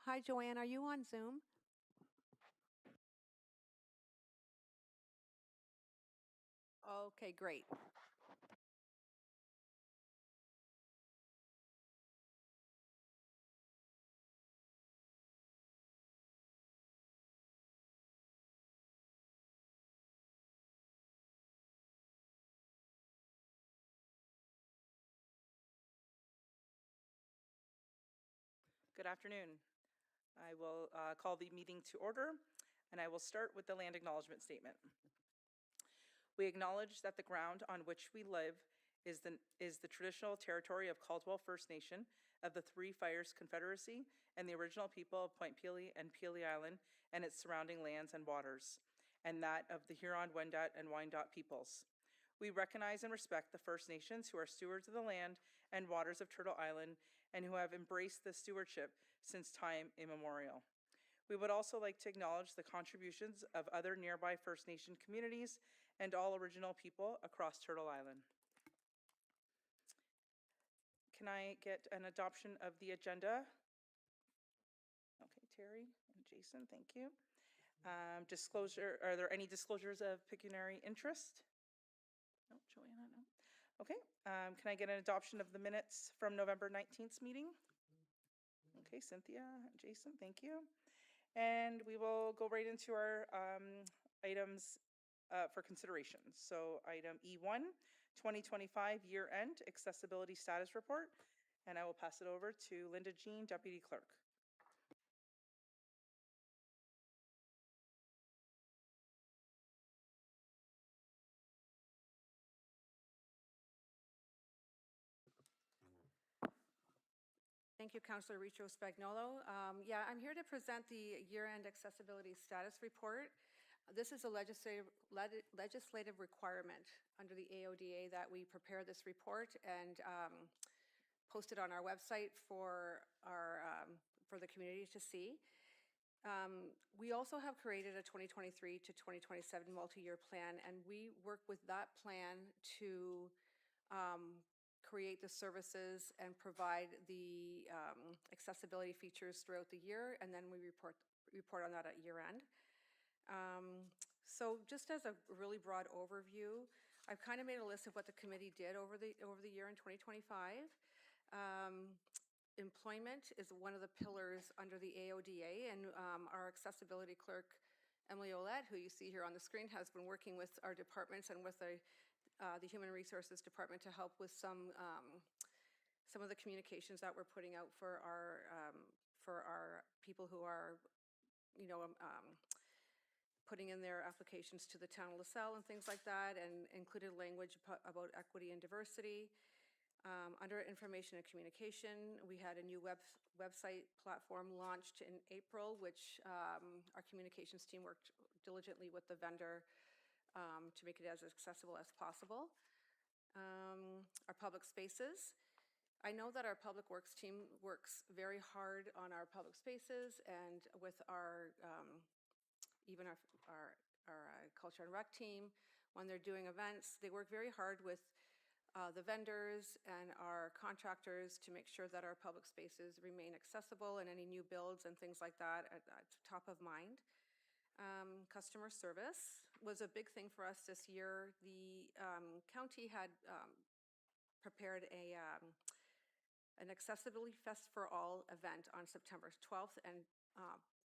Hi, Joanne. Are you on Zoom? Okay, great. Good afternoon. I will call the meeting to order, and I will start with the land acknowledgement statement. We acknowledge that the ground on which we live is the traditional territory of Caldwell First Nation of the Three Fires Confederacy and the original people of Point Pelee and Pelee Island and its surrounding lands and waters, and that of the Huron, Wendat, and Wyandot peoples. We recognize and respect the First Nations who are stewards of the land and waters of Turtle Island and who have embraced this stewardship since time immemorial. We would also like to acknowledge the contributions of other nearby First Nation communities and all original people across Turtle Island. Can I get an adoption of the agenda? Okay, Terry and Jason, thank you. Disclosure, are there any disclosures of pecuniary interest? No, Joanna, no. Okay, can I get an adoption of the minutes from November 19th meeting? Okay, Cynthia, Jason, thank you. And we will go right into our items for consideration. So item E1, 2025 year-end accessibility status report. And I will pass it over to Linda Jean, Deputy Clerk. Thank you, Councillor Richo Spagnolo. Yeah, I'm here to present the year-end accessibility status report. This is a legislative requirement under the AODA that we prepare this report and post it on our website for the community to see. We also have created a 2023 to 2027 multi-year plan, and we work with that plan to create the services and provide the accessibility features throughout the year, and then we report on that at year end. So just as a really broad overview, I've kind of made a list of what the committee did over the year in 2025. Employment is one of the pillars under the AODA, and our accessibility clerk, Emily Olette, who you see here on the screen, has been working with our departments and with the Human Resources Department to help with some of the communications that we're putting out for our people who are, putting in their applications to the town of LaSalle and things like that, and included language about equity and diversity. Under information and communication, we had a new website platform launched in April, which our communications team worked diligently with the vendor to make it as accessible as possible. Our public spaces. I know that our public works team works very hard on our public spaces, and with our even our culture and rec team, when they're doing events, they work very hard with the vendors and our contractors to make sure that our public spaces remain accessible, and any new builds and things like that at top of mind. Customer service was a big thing for us this year. The county had prepared an Accessibility Fest for All event on September 12th, and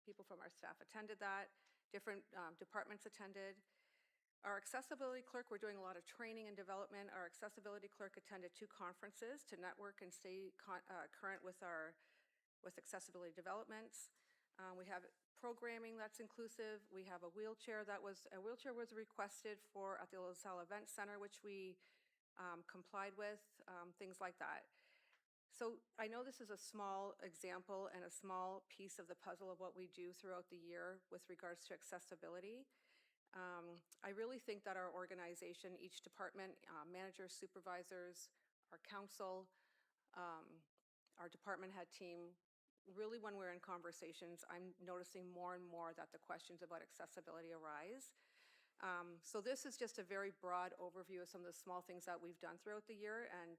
people from our staff attended that. Different departments attended. Our accessibility clerk, we're doing a lot of training and development. Our accessibility clerk attended 2 conferences to network and stay current with accessibility developments. We have programming that's inclusive. We have a wheelchair was requested for at the LaSalle Event Center, which we complied with, things like that. So I know this is a small example and a small piece of the puzzle of what we do throughout the year with regards to accessibility. I really think that our organization, each department, managers, supervisors, our council, our department head team, really when we're in conversations, I'm noticing more and more that the questions about accessibility arise. So this is just a very broad overview of some of the small things that we've done throughout the year, and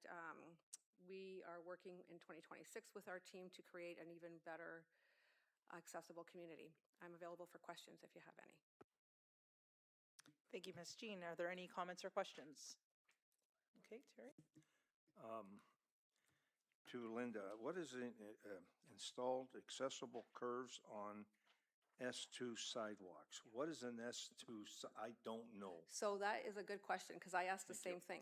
we are working in 2026 with our team to create an even better accessible community. I'm available for questions if you have any. Thank you, Ms. Jean. Are there any comments or questions? Okay, Terry? To Linda, what is installed accessible curves on S2 sidewalks? What is an S2? I don't know. So that is a good question, because I asked the Thank you. same thing.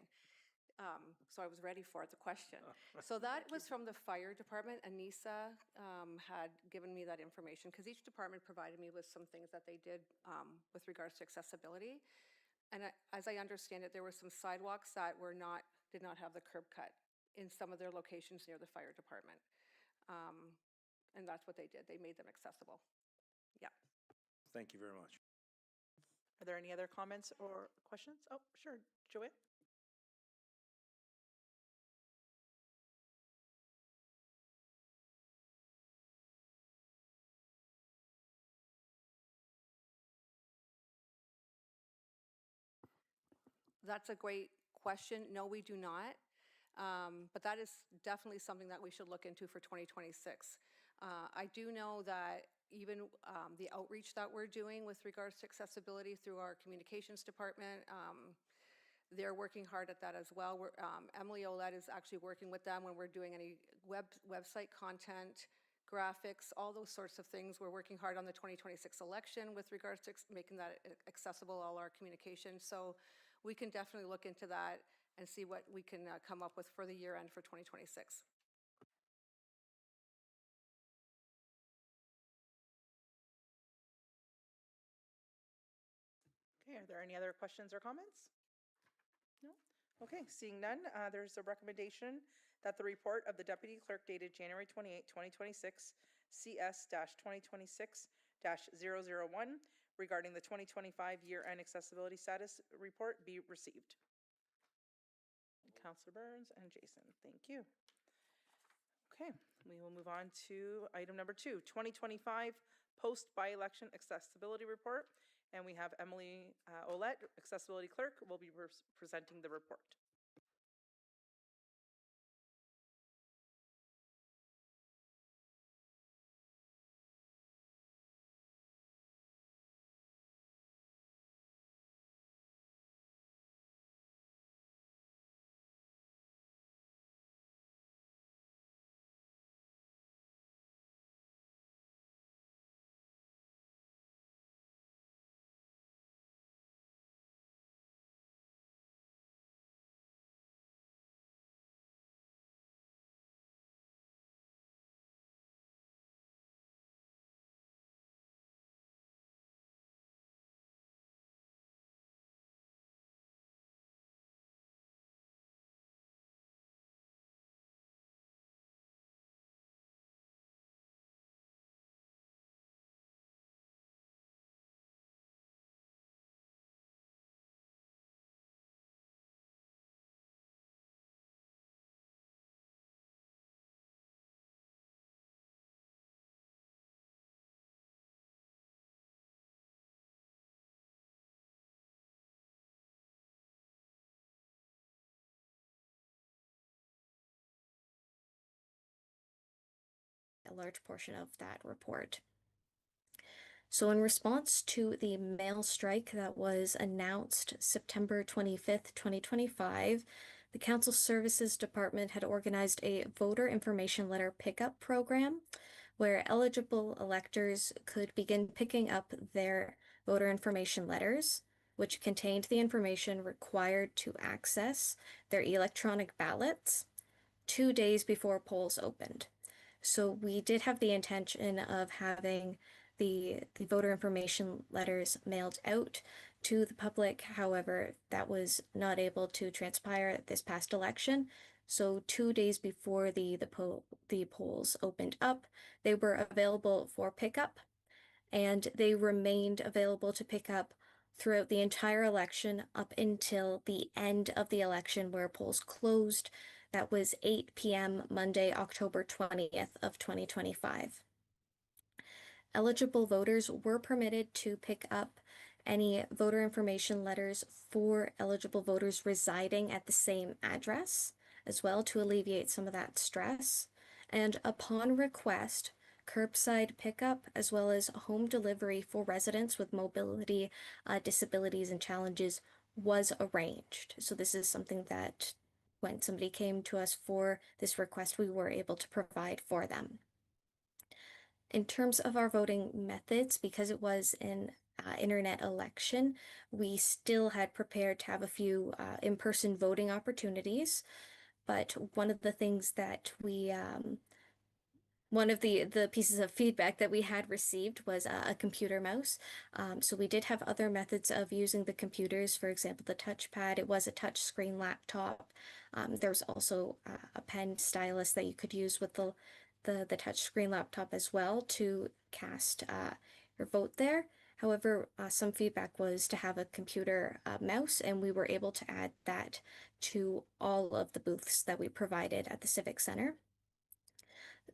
So I was ready for the question. So that was from the fire department. Anissa had given me that information, because each department provided me with some things that they did with regards to accessibility. And as I understand it, there were some sidewalks that did not have the curb cut in some of their locations near the fire department. And that's what they did. They made them accessible. Yeah. Thank you very much. Are there any other comments or questions? Oh, sure. Joanne? That's a great question. No, we do not. But that is definitely something that we should look into for 2026. I do know that even the outreach that we're doing with regards to accessibility through our communications department, they're working hard at that as well. Emily Olette is actually working with them when we're doing any website content, graphics, all those sorts of things. We're working hard on the 2026 election with regards to making that accessible, all our communication. So we can definitely look into that and see what we can come up with for the year end for 2026. Okay, are there any other questions or comments? No? Okay, seeing none, there's a recommendation that the report of the Deputy Clerk dated January 28, 2026, CS-2026-001 regarding the 2025 year-end accessibility status report be received. Councillor Burns and Jason, thank you. Okay, we will move on to item number 2, 2025 post by-election accessibility report. And we have Emily Olette, accessibility clerk, will be presenting the report. A large portion of that report. So in response to the mail strike that was announced September 25th, 2025, the Council Services Department had organized a voter information letter pickup program where eligible electors could begin picking up their voter information letters, which contained the information required to access their electronic ballots 2 days before polls opened. So we did have the intention of having the voter information letters mailed out to the public. However, that was not able to transpire this past election. So 2 days before the polls opened up, they were available for pickup, and they remained available to pick up throughout the entire election up until the end of the election, where polls closed. That was 8 p.m. Monday, October 20th of 2025. Eligible voters were permitted to pick up any voter information letters for eligible voters residing at the same address as well, to alleviate some of that stress. And upon request, curbside pickup, as well as home delivery for residents with mobility disabilities and challenges was arranged. So this is something that when somebody came to us for this request, we were able to provide for them. In terms of our voting methods, because it was an internet election, we still had prepared to have a few in-person voting opportunities. But one of the things that one of the pieces of feedback that we had received was a computer mouse. So we did have other methods of using the computers, for example, the touchpad. It was a touch screen laptop. There was also a pen stylus that you could use with the touch screen laptop as well to cast your vote there. However, some feedback was to have a computer mouse, and we were able to add that to all of the booths that we provided at the Civic Center.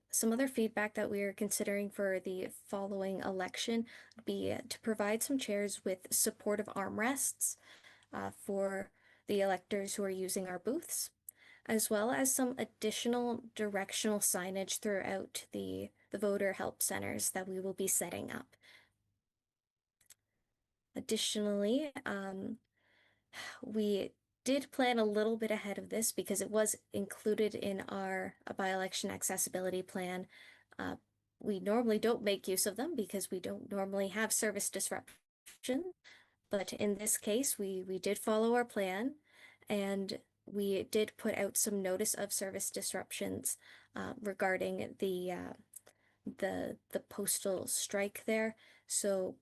Some other feedback that we are considering for the following election would be to provide some chairs with supportive armrests for the electors who are using our booths, as well as some additional directional signage throughout the voter help centers that we will be setting up. Additionally, we did plan a little bit ahead of this because it was included in our by-election accessibility plan. We normally don't make use of them because we don't normally have service disruption. But in this case, we did follow our plan, and we did put out some notice of service disruptions regarding the postal strike there. So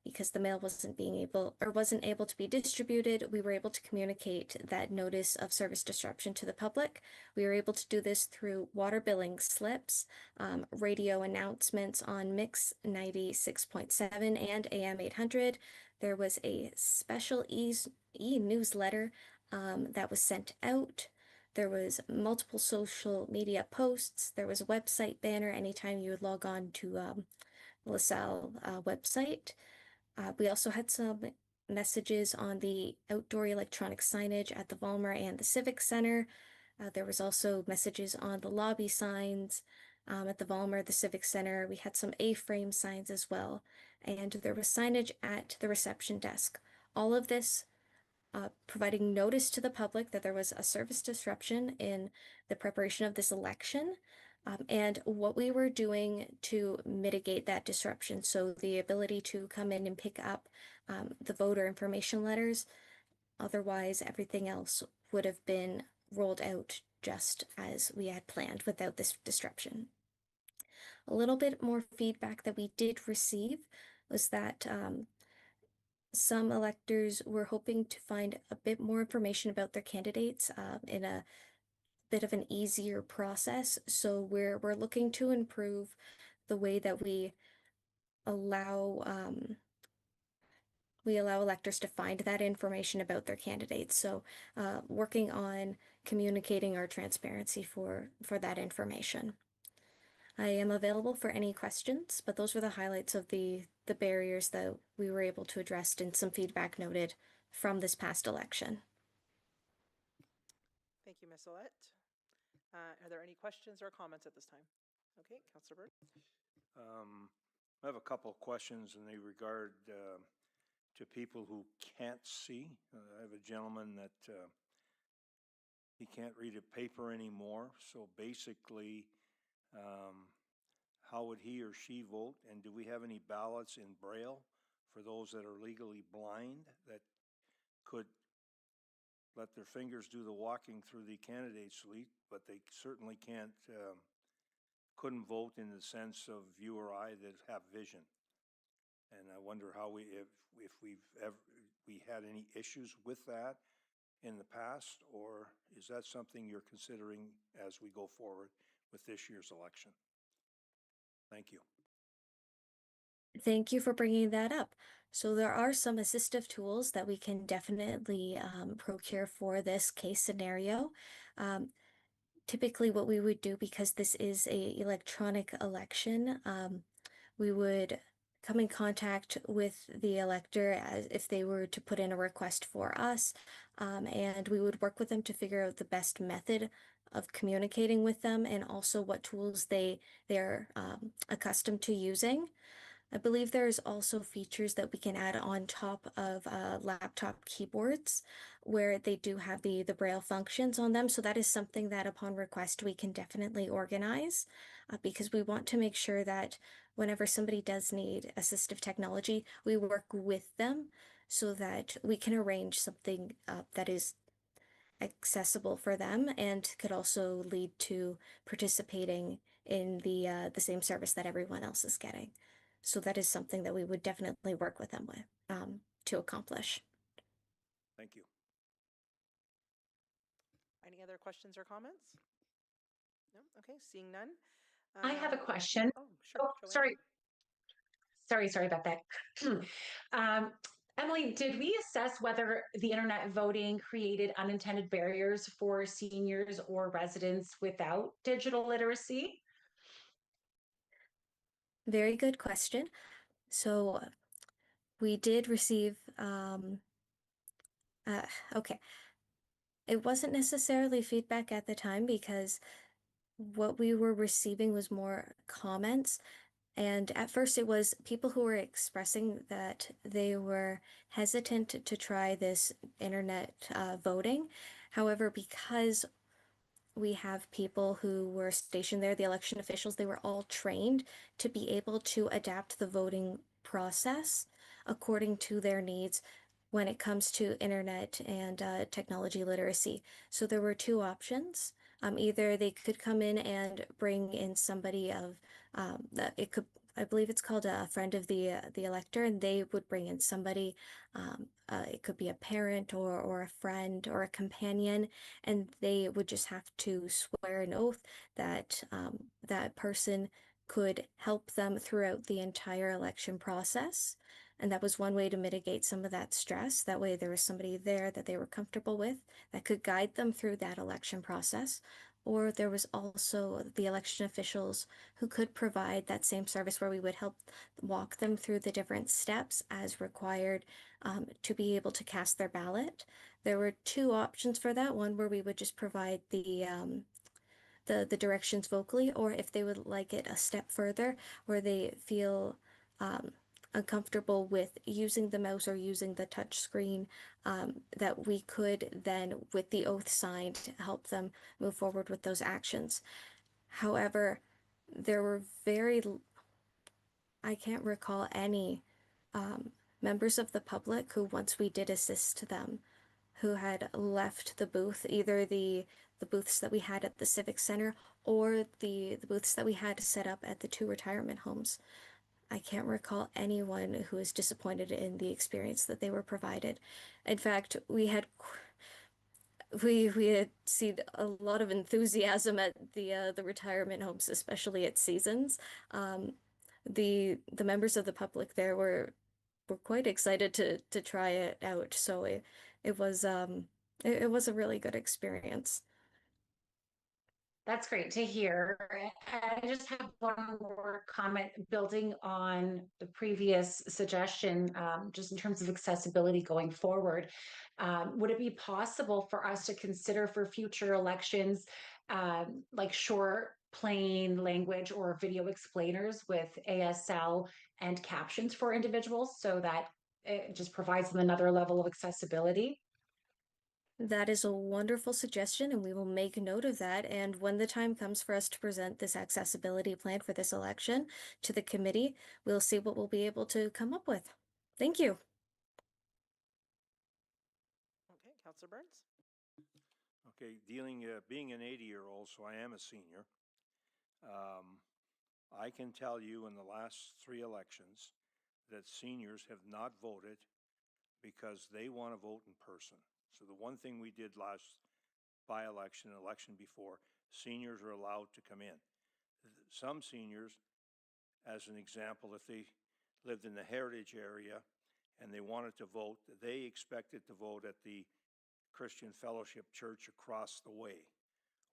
because the mail wasn't able to be distributed, we were able to communicate that notice of service disruption to the public. We were able to do this through water billing slips, radio announcements on Mix 96.7 and AM 800. There was a special e-newsletter that was sent out. There was multiple social media posts. There was a website banner anytime you would log on to LaSalle website. We also had some messages on the outdoor electronic signage at the Volmer and the Civic Center. There was also messages on the lobby signs at the Volmer, the Civic Center. We had some A-frame signs as well. And there was signage at the reception desk. All of this providing notice to the public that there was a service disruption in the preparation of this election. And what we were doing to mitigate that disruption. So the ability to come in and pick up the voter information letters. Otherwise, everything else would have been rolled out just as we had planned without this disruption. A little bit more feedback that we did receive was that some electors were hoping to find a bit more information about their candidates in a bit of an easier process. So we're looking to improve the way that we allow electors to find that information about their candidates. So working on communicating our transparency for that information. I am available for any questions, but those were the highlights of the barriers that we were able to address and some feedback noted from this past election. Thank you, Ms. Olet. Are there any questions or comments at this time? Okay, Councilor Bird. I have a couple of questions in regard to people who can't see. I have a gentleman that he can't read a paper anymore. So basically, how would he or she vote? And do we have any ballots in Braille for those that are legally blind that could let their fingers do the walking through the candidate suite, but they certainly couldn't vote in the sense of you or I that have vision? And I wonder how if we had any issues with that in the past, or is that something you're considering as we go forward with this year's election? Thank you. Thank you for bringing that up. So there are some assistive tools that we can definitely procure for this case scenario. Typically what we would do, because this is a electronic election, we would come in contact with the elector as if they were to put in a request for us, and we would work with them to figure out the best method of communicating with them and also what tools they're accustomed to using. I believe there's also features that we can add on top of laptop keyboards where they do have the Braille functions on them. So that is something that upon request we can definitely organize because we want to make sure that whenever somebody does need assistive technology, we work with them so that we can arrange something that is accessible for them and could also lead to participating in the same service that everyone else is getting. So that is something that we would definitely work with them with to accomplish. Thank you. Any other questions or comments? No? Okay, seeing none. I have a question. Oh, sure. Oh, Joanne. sorry about that. Emily, did we assess whether the internet voting created unintended barriers for seniors or residents without digital literacy? Very good question. So we did receive, okay. It wasn't necessarily feedback at the time because what we were receiving was more comments. And at first, it was people who were expressing that they were hesitant to try this internet voting. However, because we have people who were stationed there, the election officials, they were all trained to be able to adapt the voting process according to their needs when it comes to internet and technology literacy. So there were two options. Either they could come in and bring in somebody of it could, I believe it's called a friend of the elector, and they would bring in somebody. It could be a parent or a friend or a companion, and they would just have to swear an oath that that person could help them throughout the entire election process. And that was one way to mitigate some of that stress. That way there was somebody there that they were comfortable with that could guide them through that election process. Or there was also the election officials who could provide that same service where we would help walk them through the different steps as required to be able to cast their ballot. There were two options for that. One where we would just provide the directions vocally, or if they would like it a step further, where they feel uncomfortable with using the mouse or using the touch screen, that we could then, with the oath signed, help them move forward with those actions. However, there were I can't recall any members of the public who, once we did assist them, who had left the booth, either the booths that we had at the Civic Center or the booths that we had set up at the two retirement homes. I can't recall anyone who was disappointed in the experience that they were provided. In fact, we had seen a lot of enthusiasm at the retirement homes, especially at Seasons. The members of the public there were quite excited to try it out. So it was it was a really good experience. That's great to hear. I just have one more comment building on the previous suggestion, just in terms of accessibility going forward. Would it be possible for us to consider for future elections, like short, plain language or video explainers with ASL and captions for individuals so that it just provides them another level of accessibility? That is a wonderful suggestion, and we will make note of that. And when the time comes for us to present this accessibility plan for this election to the committee, we'll see what we'll be able to come up with. Thank you. Okay, Councillor Burns. Okay, being an 80-year-old, so I am a senior. I can tell you in the last 3 elections that seniors have not voted because they want to vote in person. So the one thing we did last by-election, election before, seniors are allowed to come in. Some seniors, as an example, if they lived in the Heritage area and they wanted to vote, they expected to vote at the Christian Fellowship Church across the way.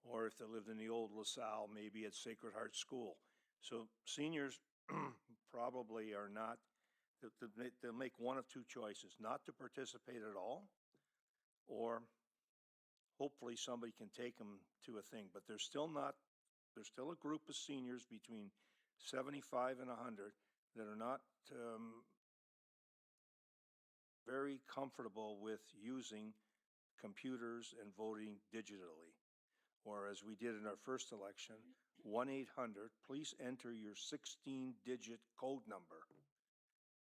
Or if they lived in the old LaSalle, maybe at Sacred Heart School. So seniors probably are not, they'll make one of two choices, not to participate at all, or hopefully somebody can take them to a thing, but there's still a group of seniors between 75 and 100 that are not very comfortable with using computers and voting digitally. Or as we did in our first election, 1-800, please enter your 16-digit code number.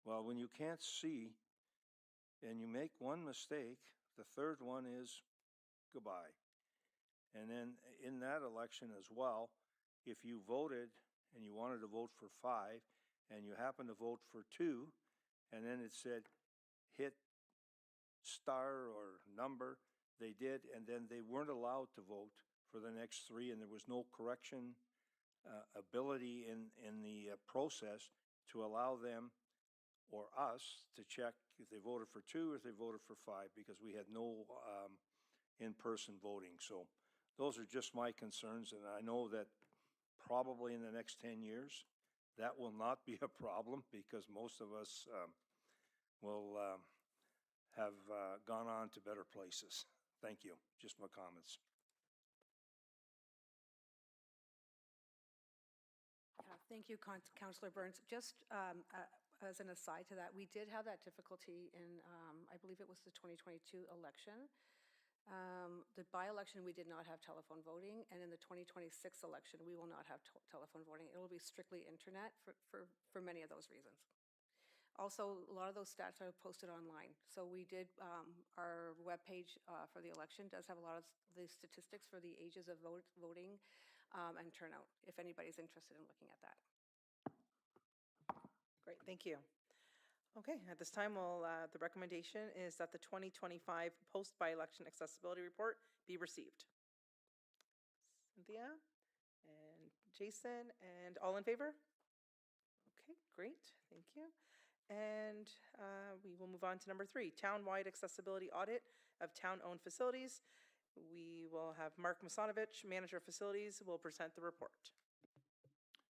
Well, when you can't see and you make one mistake, the third one is goodbye. And then in that election as well, if you voted and you wanted to vote for 5 and you happened to vote for 2, and then it said hit star or number, they did, and then they weren't allowed to vote for the next 3, and there was no correction ability in the process to allow them or us to check if they voted for 2 or if they voted for 5, because we had no in-person voting. So those are just my concerns, and I know that probably in the next 10 years, that will not be a problem, because most of us will have gone on to better places. Thank you. Just my comments. Thank you, Councillor Burns. Just as an aside to that, we did have that difficulty in, I believe it was the 2022 election. The by-election, we did not have telephone voting, and in the 2026 election, we will not have telephone voting. It will be strictly internet for many of those reasons. Also, a lot of those stats are posted online. So we did, our webpage for the election does have a lot of the statistics for the ages of voting and turnout, if anybody's interested in looking at that. Great, thank you. Okay, at this time, the recommendation is that the 2025 post-by-election accessibility report be received. Cynthia and Jason, and all in favor? Okay, great, thank you. And we will move on to number 3, town-wide accessibility audit of town-owned facilities. We will have Mark Masanovich, Manager of Facilities, will present the report.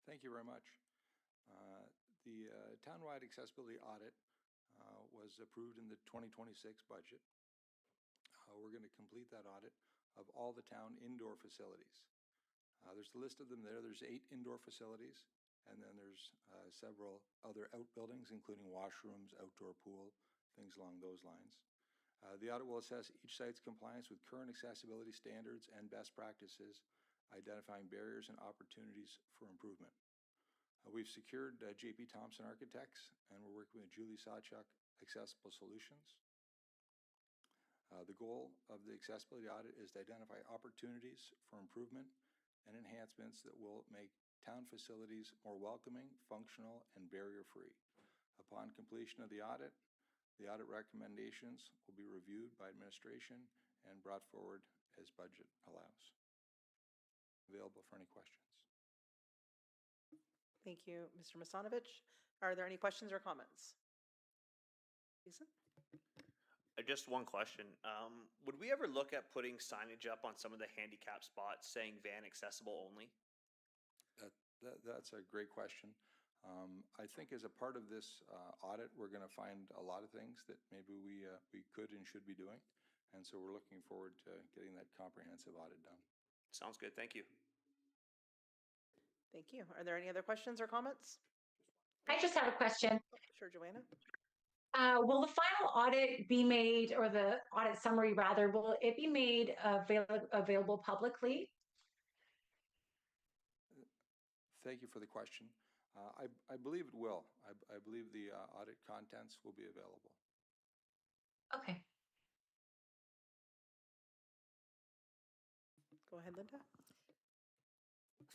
Thank you very much. The town-wide accessibility audit was approved in the 2026 budget. We're going to complete that audit of all the town indoor facilities. There's a list of them there. There's 8 indoor facilities, and then there's several other outbuildings, including washrooms, outdoor pool, things along those lines. The audit will assess each site's compliance with current accessibility standards and best practices, identifying barriers and opportunities for improvement. We've secured JP Thompson Architects, and we're working with Julie Sawchuk, Accessible Solutions. The goal of the accessibility audit is to identify opportunities for improvement and enhancements that will make town facilities more welcoming, functional, and barrier-free. Upon completion of the audit recommendations will be reviewed by administration and brought forward as budget allows. Available for any questions. Thank you, Mr. Masanovich. Are there any questions or comments? Jason? Just one question. Would we ever look at putting signage up on some of the handicap spots saying van accessible only? That's a great question. I think as a part of this audit, we're going to find a lot of things that maybe we could and should be doing. And so we're looking forward to getting that comprehensive audit done. Sounds good. Thank you. Thank you. Are there any other questions or comments? I just have a question. Sure, Joanna. Will the final audit be made, or the audit summary rather, will it be made available publicly? Thank you for the question. I believe it will. I believe the audit contents will be available. Okay. Go ahead, Linda.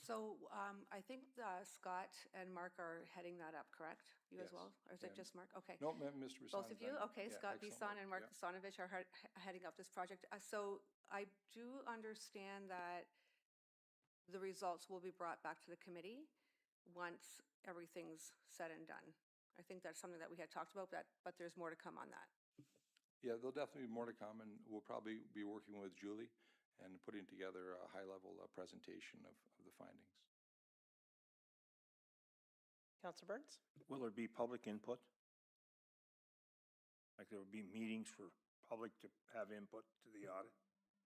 So I think Scott and Mark are heading that up, correct? You as Yes. well? Or is it just Mark? Okay. No, Mr. Bisson. Both of you? Okay, Scott Bisson and Mark Bisonovich are heading up this project. So I do understand that the results will be brought back to the committee once everything's said and done. I think that's something that we had talked about, but there's more to come on that. Yeah, there'll definitely be more to come, and we'll probably be working with Julie and putting together a high-level presentation of the findings. Counselor Burns? Will there be public input? Like there will be meetings for public to have input to the audit?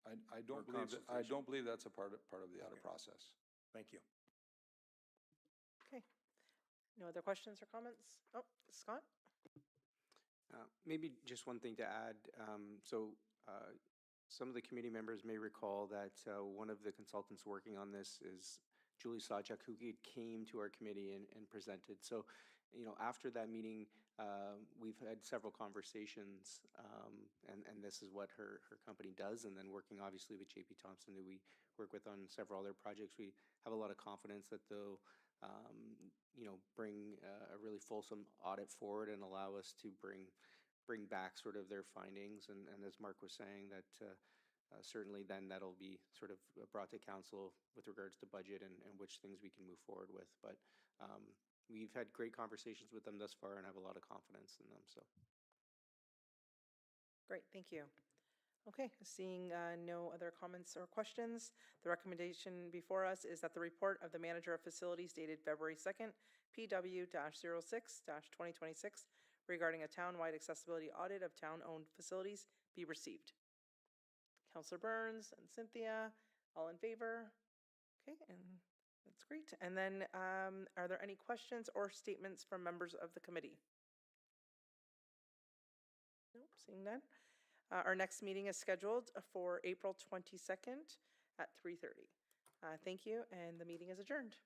I Or don't believe, I consultation. don't believe that's a part of the audit Okay. process. Thank you. Okay. No other questions or comments? Oh, Scott? Maybe just one thing to add. Some of the committee members may recall that one of the consultants working on this is Julie Sajak, who came to our committee and presented. So, after that meeting, we've had several conversations, and this is what her company does. And then working obviously with JP Thompson, who we work with on several other projects, we have a lot of confidence that they'll bring a really fulsome audit forward and allow us to bring back sort of their findings. And as Mark was saying, that certainly then that'll be sort of brought to council with regards to budget and which things we can move forward with. But we've had great conversations with them thus far and have a lot of confidence in them. So Great, thank you. Okay, seeing no other comments or questions, the recommendation before us is that the report of the manager of facilities dated February 2nd, PW-06-2026, regarding a town-wide accessibility audit of town-owned facilities be received. Counselor Burns and Cynthia, all in favor? Okay, and that's great. And then are there any questions or statements from members of the committee? Nope, seeing none. Our next meeting is scheduled for April 22nd at 3:30. Thank you, and the meeting is adjourned.